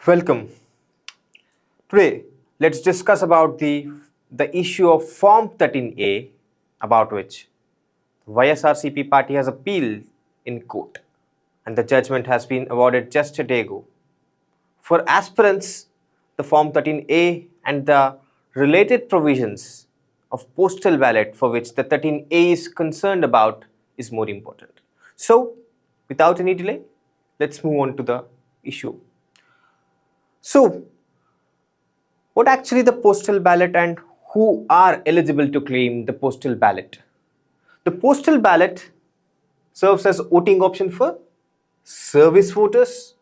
Welcome. Today, let's discuss about the issue of Form 13A, about which YSRCP party has appealed in court, and the judgment has been awarded just a day ago. For aspirants, the Form 13A and the related provisions of postal ballot for which the 13A is concerned about is more important. So, without any delay, let's move on to the issue. So, what actually the postal ballot and who are eligible to claim the postal ballot? The postal ballot serves as voting option for service voters,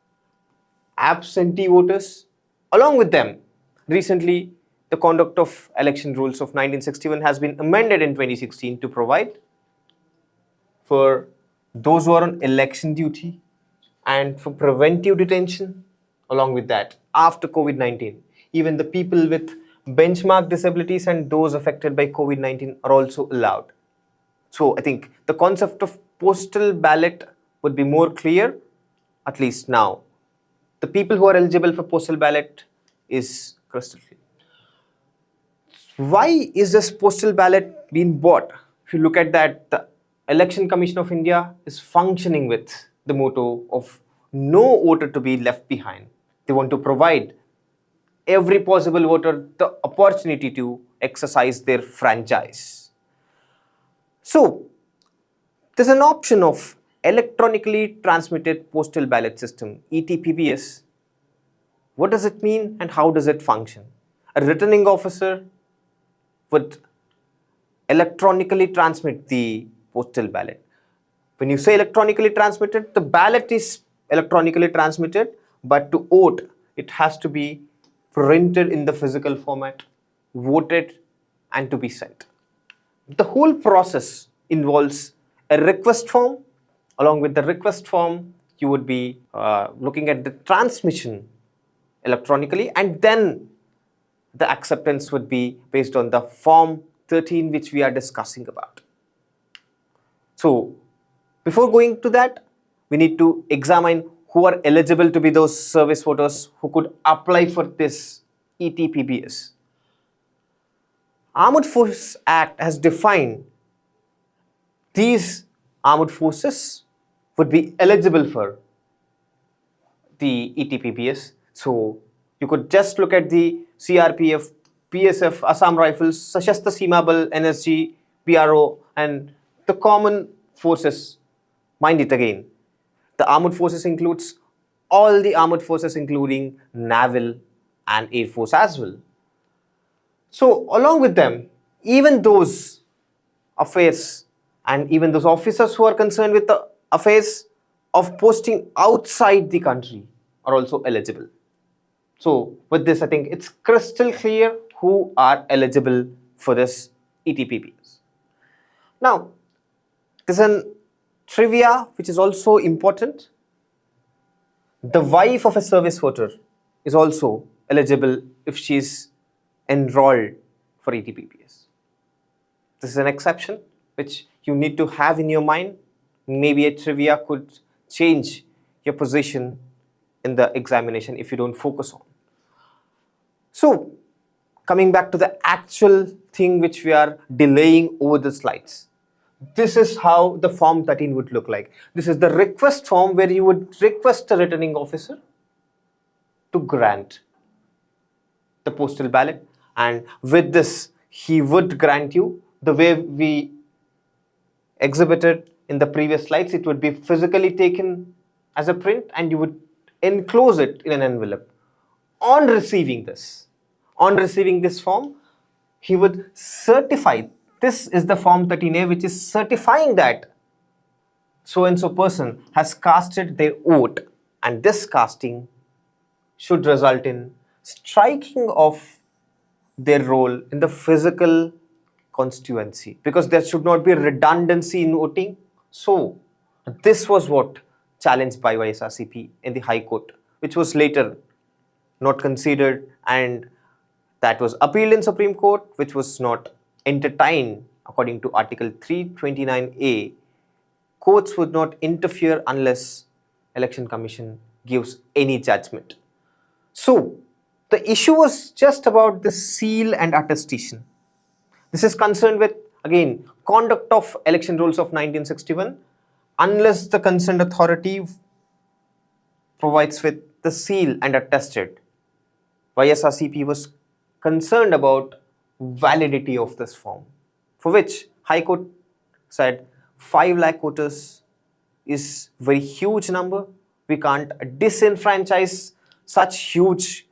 absentee voters. Along with them, recently the Conduct of Election Rules of 1961 has been amended in 2016 to provide for those who are on election duty and for preventive detention. Along with that, after COVID-19, even the people with benchmark disabilities and those affected by COVID-19 are also allowed. So I think the concept of postal ballot would be more clear, at least now. The people who are eligible for postal ballot is crystal clear. Why is this postal ballot being bought? If you look at that, the Election Commission of India is functioning with the motto of no voter to be left behind. They want to provide every possible voter the opportunity to exercise their franchise. So, there's an option of electronically transmitted postal ballot system, ETPBS. What does it mean and how does it function? A returning officer would electronically transmit the postal ballot. When you say electronically transmitted, the ballot is electronically transmitted, but to vote, it has to be printed in the physical format, voted, and to be sent. The whole process involves a request form. Along with the request form, you would be looking at the transmission electronically, and then the acceptance would be based on the Form 13 which we are discussing about. So, before going to that, we need to examine who are eligible to be those service voters who could apply for this ETPBS. Armed Forces Act has defined these armed forces would be eligible for the ETPBS. So you could just look at the CRPF, PSF, Assam Rifles, Sashastra Seema Bal, NSG, PRO, and the common forces. Mind it again, the armed forces includes all the armed forces, including naval and air force as well. So along with them, even those affairs and even those officers who are concerned with the affairs of posting outside the country are also eligible. So with this, I think it's crystal clear who are eligible for this ETPBS. Now, there's a trivia which is also important. The wife of a service voter is also eligible if she is enrolled for ETPBS. This is an exception which you need to have in your mind. Maybe a trivia could change your position in the examination if you don't focus on. So, coming back to the actual thing which we are delaying over the slides. This is how the Form 13 would look like. This is the request form where you would request a returning officer to grant the postal ballot, and with this he would grant you the way we exhibited in the previous slides. It would be physically taken as a print and you would enclose it in an envelope. On receiving this form, he would certify. This is the Form 13A which is certifying that so and so person has casted their vote, and this casting should result in striking of their role in the physical constituency, because there should not be redundancy in voting. So this was what challenged by YSRCP in the High Court, which was later not considered, and that was appealed in Supreme Court, which was not entertained according to Article 329A. Courts would not interfere unless Election Commission gives any judgment. So the issue was just about the seal and attestation. This is concerned with, again, conduct of election rules of 1961, unless the concerned authority provides with the seal and attested. YSRCP was concerned about validity of this form, for which High Court said 5 lakh voters is very huge number. We can't disenfranchise such huge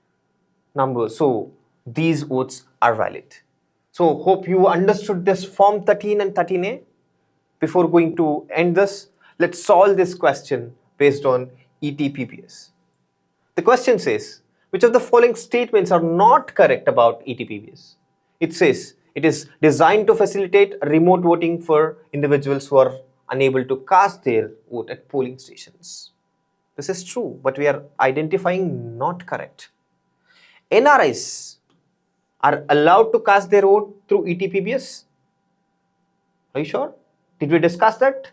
numbers. So these votes are valid. So hope you understood this form 13 and 13A. Before going to end this, let's solve this question based on ETPPS. The question says, which of the following statements are not correct about ETPPS? It says, it is designed to facilitate remote voting for individuals who are unable to cast their vote at polling stations. This is true, but we are identifying not correct. NRIs are allowed to cast their vote through ETPPS? Are you sure? Did we discuss that?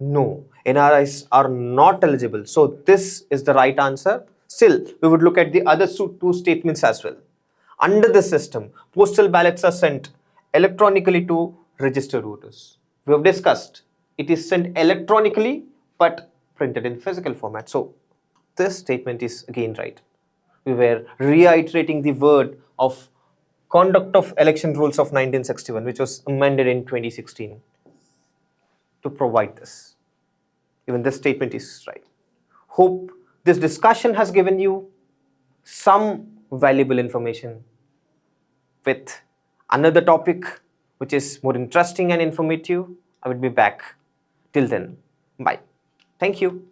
No, NRIs are not eligible. So this is the right answer. Still, we would look at the other two statements as well. Under the system, postal ballots are sent electronically to registered voters. We have discussed it is sent electronically but printed in physical format. So this statement is again right. We were reiterating the word of conduct of election rules of 1961, which was amended in 2016 to provide this. Even this statement is right. Hope this discussion has given you some valuable information. With another topic which is more interesting and informative, I will be back. Till then, bye. Thank you.